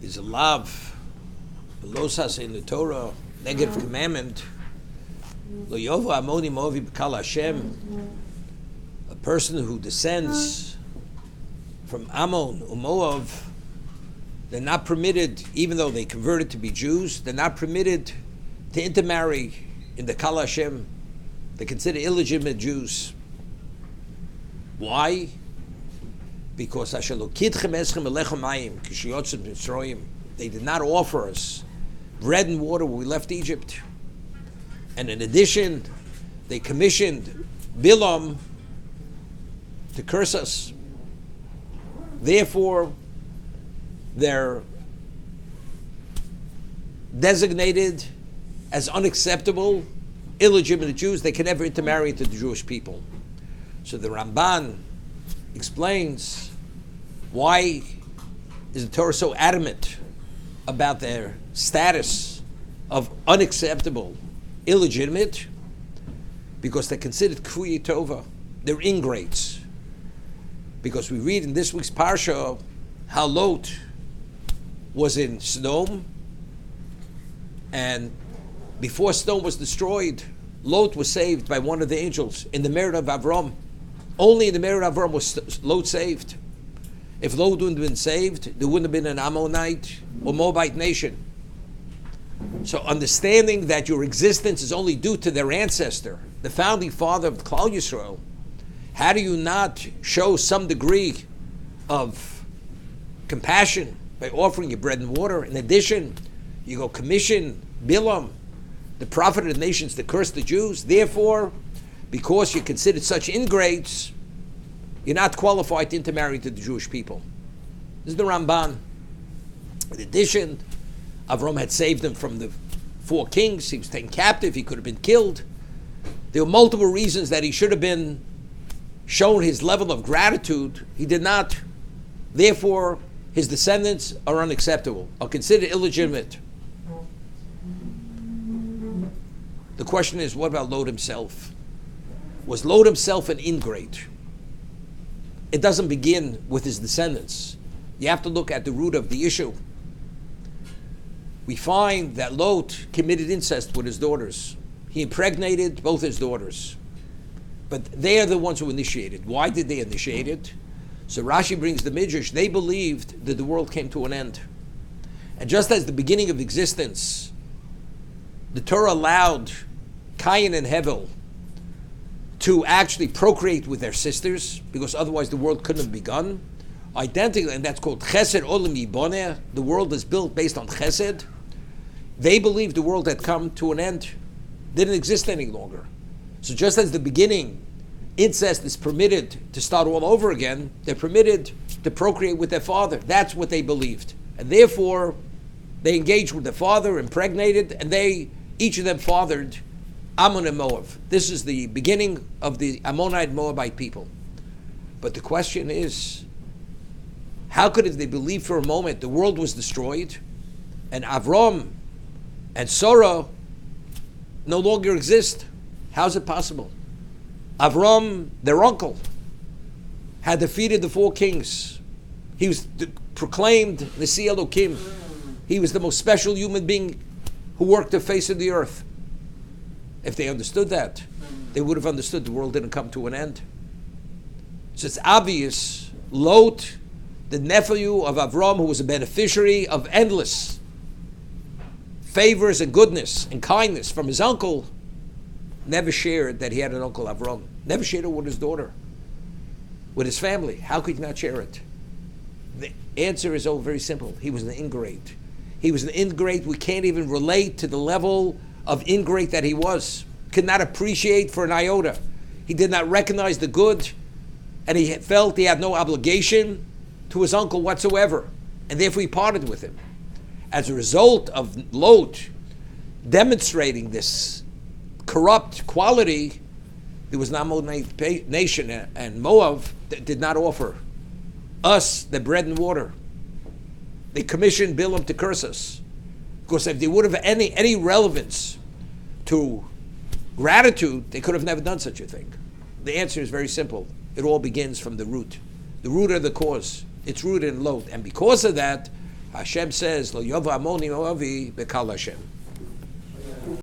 is a lav, velosas in the Torah, negative commandment. Lo yovo amoni movi b'kal Hashem. A person who descends from Ammon or Moab, they're not permitted, even though they converted to be Jews, they're not permitted to intermarry in the Kal Hashem. They consider illegitimate Jews. Why? Because they did not offer us bread and water when we left Egypt. And in addition, they commissioned Bilam to curse us. Therefore, they're designated as unacceptable, illegitimate Jews. They can never intermarry into the Jewish people. So the Ramban explains why is the Torah so adamant about their status of unacceptable, illegitimate, because they're considered Kfuyei Tova. They're ingrates. Because we read in this week's Parsha how Lot was in Sodom, and before Sodom was destroyed, Lot was saved by one of the angels in the merit of Avram. Only in the merit of Avram was Lot saved. If Lot wouldn't have been saved, there wouldn't have been an Ammonite or Moabite nation. So understanding that your existence is only due to their ancestor, the founding father of Klal Yisrael, how do you not show some degree of compassion by offering you bread and water? In addition, you go commission Bilam, the prophet of the nations, to curse the Jews. Therefore, because you're considered such ingrates, you're not qualified to intermarry to the Jewish people. This is the Ramban. In addition, Avram had saved him from the 4 kings. He was taken captive. He could have been killed. There were multiple reasons that he should have been shown his level of gratitude. He did not. Therefore, his descendants are unacceptable, are considered illegitimate. The question is, what about Lot himself? Was Lot himself an ingrate? It doesn't begin with his descendants. You have to look at the root of the issue. We find that Lot committed incest with his daughters. He impregnated both his daughters. But they are the ones who initiated. Why did they initiate it? So Rashi brings the Midrash. They believed that the world came to an end. And just as the beginning of existence, the Torah allowed Cain and Hevel to actually procreate with their sisters, because otherwise the world couldn't have begun. Identically, and that's called Chesed Olam Yiboneh. The world is built based on Chesed. They believed the world had come to an end, didn't exist any longer. So just as the beginning, incest is permitted to start all over again, they're permitted to procreate with their father. That's what they believed. And therefore, they engaged with their father, impregnated, and each of them fathered Ammon and Moab. This is the beginning of the Ammonite Moabite people. But the question is, how could they believe for a moment the world was destroyed and Avram and Sarah no longer exist? How is it possible? Avram, their uncle, had defeated the 4 kings. He was proclaimed Nasi Elokim. He was the most special human being who worked the face of the earth. If they understood that, they would have understood the world didn't come to an end. So it's obvious, Lot, the nephew of Avram, who was a beneficiary of endless favors and goodness and kindness from his uncle, never shared that he had an uncle Avram. Never shared it with his daughter, with his family. How could he not share it? The answer is very simple. He was an ingrate. He was an ingrate. We can't even relate to the level of ingrate that he was. Could not appreciate for an iota. He did not recognize the good, and he felt he had no obligation to his uncle whatsoever, and therefore he parted with him. As a result of Lot demonstrating this corrupt quality, there was an Ammonite nation and Moab that did not offer us the bread and water. They commissioned Bilam to curse us. Because if they would have any relevance to gratitude, they could have never done such a thing. The answer is very simple. It all begins from the root. The root of the cause. It's rooted in Lot. And because of that, Hashem says, Lo Yova Amoni Oavi Bekal Hashem.